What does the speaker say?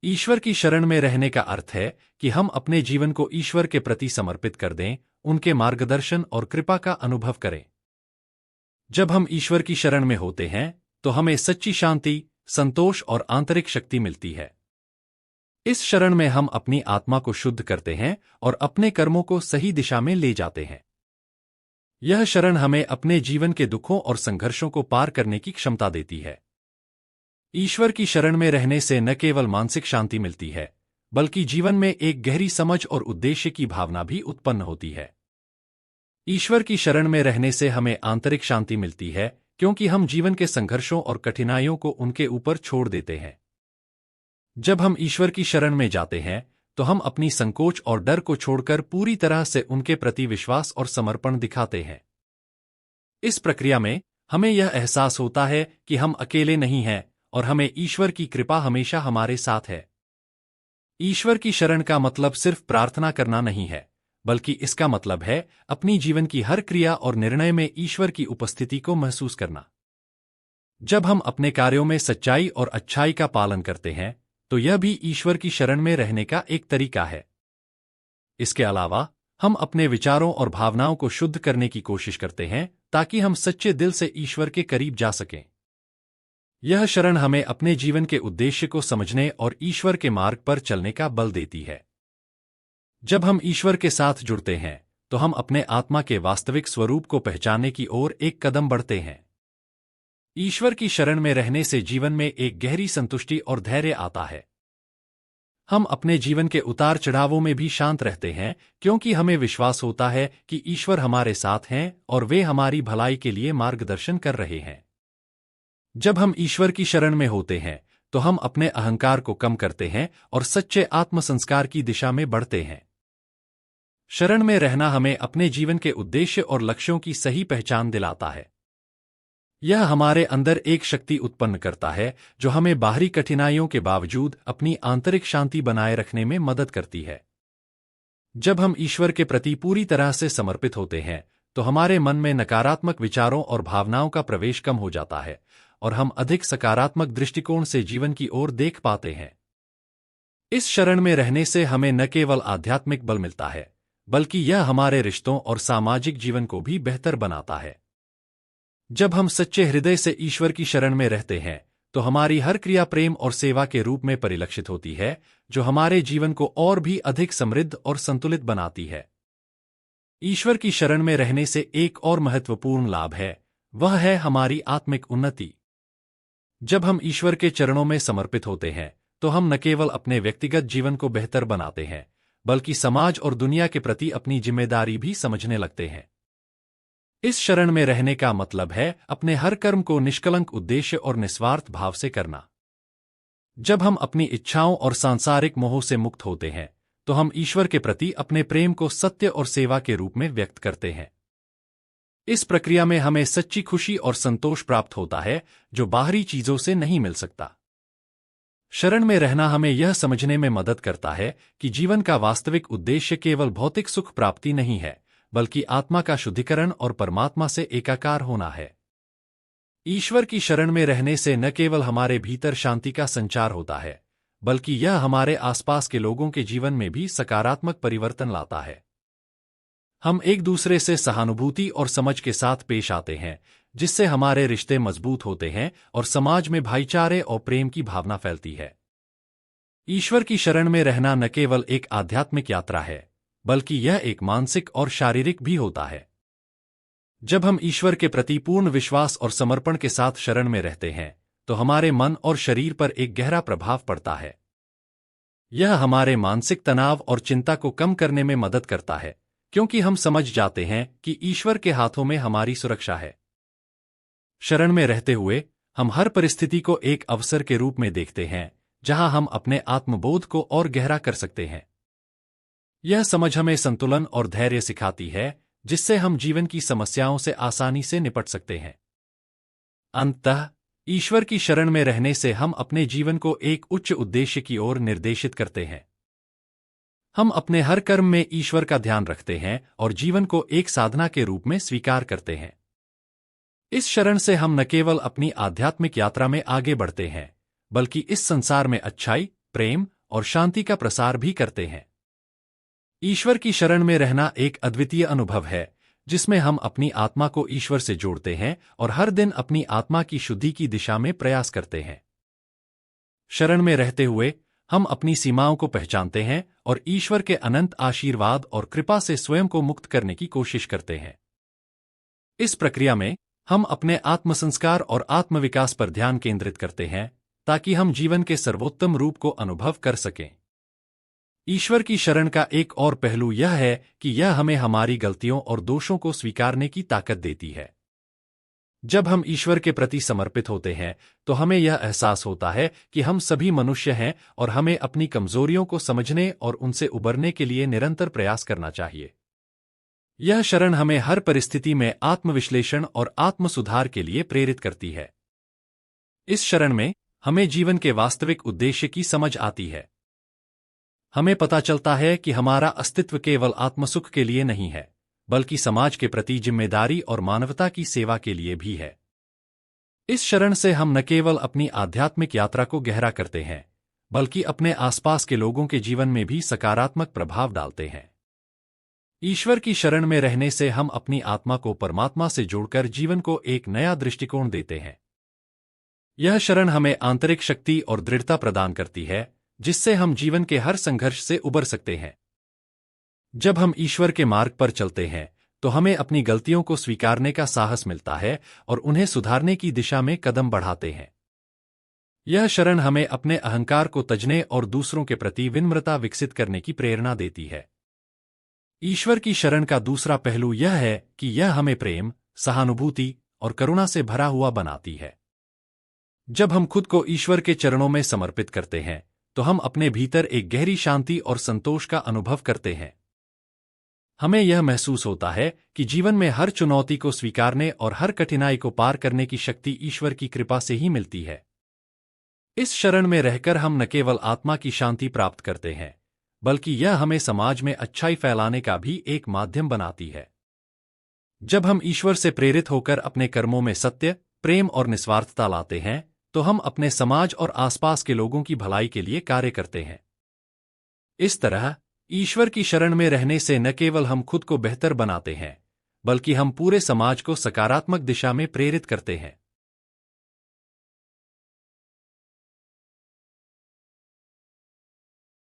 ईश्वर की शरण में रहने का अर्थ है कि हम अपने जीवन को ईश्वर के प्रति समर्पित कर दें, उनके मार्गदर्शन और कृपा का अनुभव करें। जब हम ईश्वर की शरण में होते हैं तो हमें सच्ची शांति, संतोष और आंतरिक शक्ति मिलती है। इस शरण में हम अपनी आत्मा को शुद्ध करते हैं और अपने कर्मों को सही दिशा में ले जाते हैं। यह शरण हमें अपने जीवन के दुखों और संघर्षों को पार करने की क्षमता देती है। ईश्वर की शरण में रहने से न केवल मानसिक शांति मिलती है, बल्कि जीवन में एक गहरी समझ और उद्देश्य की भावना भी उत्पन्न होती है। ईश्वर की शरण में रहने से हमें आंतरिक शांति मिलती है, क्योंकि हम जीवन के संघर्षों और कठिनाइयों को उनके ऊपर छोड़ देते हैं। जब हम ईश्वर की शरण में जाते हैं तो हम अपनी संकोच और डर को छोड़कर पूरी तरह से उनके प्रति विश्वास और समर्पण दिखाते हैं। इस प्रक्रिया में हमें यह एहसास होता है कि हम अकेले नहीं हैं और हमें ईश्वर की कृपा हमेशा हमारे साथ है। ईश्वर की शरण का मतलब सिर्फ प्रार्थना करना नहीं है, बल्कि इसका मतलब है अपनी जीवन की हर क्रिया और निर्णय में ईश्वर की उपस्थिति को महसूस करना। जब हम अपने कार्यों में सच्चाई और अच्छाई का पालन करते हैं तो यह भी ईश्वर की शरण में रहने का एक तरीका है। इसके अलावा हम अपने विचारों और भावनाओं को शुद्ध करने की कोशिश करते हैं ताकि हम सच्चे दिल से ईश्वर के करीब जा सकें। यह शरण हमें अपने जीवन के उद्देश्य को समझने और ईश्वर के मार्ग पर चलने का बल देती है। जब हम ईश्वर के साथ जुड़ते हैं तो हम अपने आत्मा के वास्तविक स्वरूप को पहचानने की ओर एक कदम बढ़ते हैं। ईश्वर की शरण में रहने से जीवन में एक गहरी संतुष्टि और धैर्य आता है। हम अपने जीवन के उतार चढ़ावों में भी शांत रहते हैं, क्योंकि हमें विश्वास होता है कि ईश्वर हमारे साथ हैं और वे हमारी भलाई के लिए मार्गदर्शन कर रहे हैं। जब हम ईश्वर की शरण में होते हैं तो हम अपने अहंकार को कम करते हैं और सच्चे आत्मसंस्कार की दिशा में बढ़ते हैं। शरण में रहना हमें अपने जीवन के उद्देश्य और लक्ष्यों की सही पहचान दिलाता है। यह हमारे अंदर एक शक्ति उत्पन्न करता है जो हमें बाहरी कठिनाइयों के बावजूद अपनी आंतरिक शांति बनाए रखने में मदद करती है। जब हम ईश्वर के प्रति पूरी तरह से समर्पित होते हैं तो हमारे मन में नकारात्मक विचारों और भावनाओं का प्रवेश कम हो जाता है और हम अधिक सकारात्मक दृष्टिकोण से जीवन की ओर देख पाते हैं। इस शरण में रहने से हमें न केवल आध्यात्मिक बल मिलता है, बल्कि यह हमारे रिश्तों और सामाजिक जीवन को भी बेहतर बनाता है। जब हम सच्चे हृदय से ईश्वर की शरण में रहते हैं तो हमारी हर क्रिया प्रेम और सेवा के रूप में परिलक्षित होती है, जो हमारे जीवन को और भी अधिक समृद्ध और संतुलित बनाती है। ईश्वर की शरण में रहने से एक और महत्वपूर्ण लाभ है, वह है हमारी आत्मिक उन्नति। जब हम ईश्वर के चरणों में समर्पित होते हैं तो हम न केवल अपने व्यक्तिगत जीवन को बेहतर बनाते हैं, बल्कि समाज और दुनिया के प्रति अपनी जिम्मेदारी भी समझने लगते हैं। इस शरण में रहने का मतलब है अपने हर कर्म को निष्कलंक उद्देश्य और निस्वार्थ भाव से करना। जब हम अपनी इच्छाओं और सांसारिक मोह से मुक्त होते हैं तो हम ईश्वर के प्रति अपने प्रेम को सत्य और सेवा के रूप में व्यक्त करते हैं। इस प्रक्रिया में हमें सच्ची खुशी और संतोष प्राप्त होता है, जो बाहरी चीजों से नहीं मिल सकता। शरण में रहना हमें यह समझने में मदद करता है कि जीवन का वास्तविक उद्देश्य केवल भौतिक सुख प्राप्ति नहीं है, बल्कि आत्मा का शुद्धिकरण और परमात्मा से एकाकार होना है। ईश्वर की शरण में रहने से न केवल हमारे भीतर शांति का संचार होता है, बल्कि यह हमारे आसपास के लोगों के जीवन में भी सकारात्मक परिवर्तन लाता है। हम एक दूसरे से सहानुभूति और समझ के साथ पेश आते हैं, जिससे हमारे रिश्ते मजबूत होते हैं और समाज में भाईचारे और प्रेम की भावना फैलती है। ईश्वर की शरण में रहना न केवल एक आध्यात्मिक यात्रा है, बल्कि यह एक मानसिक और शारीरिक भी होता है। जब हम ईश्वर के प्रति पूर्ण विश्वास और समर्पण के साथ शरण में रहते हैं तो हमारे मन और शरीर पर एक गहरा प्रभाव पड़ता है। यह हमारे मानसिक तनाव और चिंता को कम करने में मदद करता है, क्योंकि हम समझ जाते हैं कि ईश्वर के हाथों में हमारी सुरक्षा है। शरण में रहते हुए हम हर परिस्थिति को एक अवसर के रूप में देखते हैं, जहां हम अपने आत्मबोध को और गहरा कर सकते हैं। यह समझ हमें संतुलन और धैर्य सिखाती है, जिससे हम जीवन की समस्याओं से आसानी से निपट सकते हैं। अंततः ईश्वर की शरण में रहने से हम अपने जीवन को एक उच्च उद्देश्य की ओर निर्देशित करते हैं। हम अपने हर कर्म में ईश्वर का ध्यान रखते हैं और जीवन को एक साधना के रूप में स्वीकार करते हैं। इस शरण से हम न केवल अपनी आध्यात्मिक यात्रा में आगे बढ़ते हैं, बल्कि इस संसार में अच्छाई, प्रेम और शांति का प्रसार भी करते हैं। ईश्वर की शरण में रहना एक अद्वितीय अनुभव है, जिसमें हम अपनी आत्मा को ईश्वर से जोड़ते हैं और हर दिन अपनी आत्मा की शुद्धि की दिशा में प्रयास करते हैं। शरण में रहते हुए हम अपनी सीमाओं को पहचानते हैं और ईश्वर के अनंत आशीर्वाद और कृपा से स्वयं को मुक्त करने की कोशिश करते हैं। इस प्रक्रिया में हम अपने आत्मसंस्कार और आत्मविकास पर ध्यान केंद्रित करते हैं, ताकि हम जीवन के सर्वोत्तम रूप को अनुभव कर सकें। ईश्वर की शरण का एक और पहलू यह है कि यह हमें हमारी गलतियों और दोषों को स्वीकारने की ताकत देती है। जब हम ईश्वर के प्रति समर्पित होते हैं, तो हमें यह एहसास होता है कि हम सभी मनुष्य हैं और हमें अपनी कमजोरियों को समझने और उनसे उबरने के लिए निरंतर प्रयास करना चाहिए। यह शरण हमें हर परिस्थिति में आत्मविश्लेषण और आत्मसुधार के लिए प्रेरित करती है। इस शरण में हमें जीवन के वास्तविक उद्देश्य की समझ आती है। हमें पता चलता है कि हमारा अस्तित्व केवल आत्मसुख के लिए नहीं है, बल्कि समाज के प्रति जिम्मेदारी और मानवता की सेवा के लिए भी है। इस शरण से हम न केवल अपनी आध्यात्मिक यात्रा को गहरा करते हैं, बल्कि अपने आसपास के लोगों के जीवन में भी सकारात्मक प्रभाव डालते हैं। ईश्वर की शरण में रहने से हम अपनी आत्मा को परमात्मा से जोड़कर जीवन को एक नया दृष्टिकोण देते हैं। यह शरण हमें आंतरिक शक्ति और दृढ़ता प्रदान करती है, जिससे हम जीवन के हर संघर्ष से उबर सकते हैं। जब हम ईश्वर के मार्ग पर चलते हैं, तो हमें अपनी गलतियों को स्वीकारने का साहस मिलता है और उन्हें सुधारने की दिशा में कदम बढ़ाते हैं। यह शरण हमें अपने अहंकार को तजने और दूसरों के प्रति विनम्रता विकसित करने की प्रेरणा देती है। ईश्वर की शरण का दूसरा पहलू यह है कि यह हमें प्रेम, सहानुभूति और करुणा से भरा हुआ बनाती है। जब हम खुद को ईश्वर के चरणों में समर्पित करते हैं, तो हम अपने भीतर एक गहरी शांति और संतोष का अनुभव करते हैं। हमें यह महसूस होता है कि जीवन में हर चुनौती को स्वीकारने और हर कठिनाई को पार करने की शक्ति ईश्वर की कृपा से ही मिलती है। इस शरण में रहकर हम न केवल आत्मा की शांति प्राप्त करते हैं, बल्कि यह हमें समाज में अच्छाई फैलाने का भी एक माध्यम बनाती है। जब हम ईश्वर से प्रेरित होकर अपने कर्मों में सत्य, प्रेम और निस्वार्थता लाते हैं, तो हम अपने समाज और आसपास के लोगों की भलाई के लिए कार्य करते हैं। इस तरह ईश्वर की शरण में रहने से न केवल हम खुद को बेहतर बनाते हैं, बल्कि हम पूरे समाज को सकारात्मक दिशा में प्रेरित करते हैं।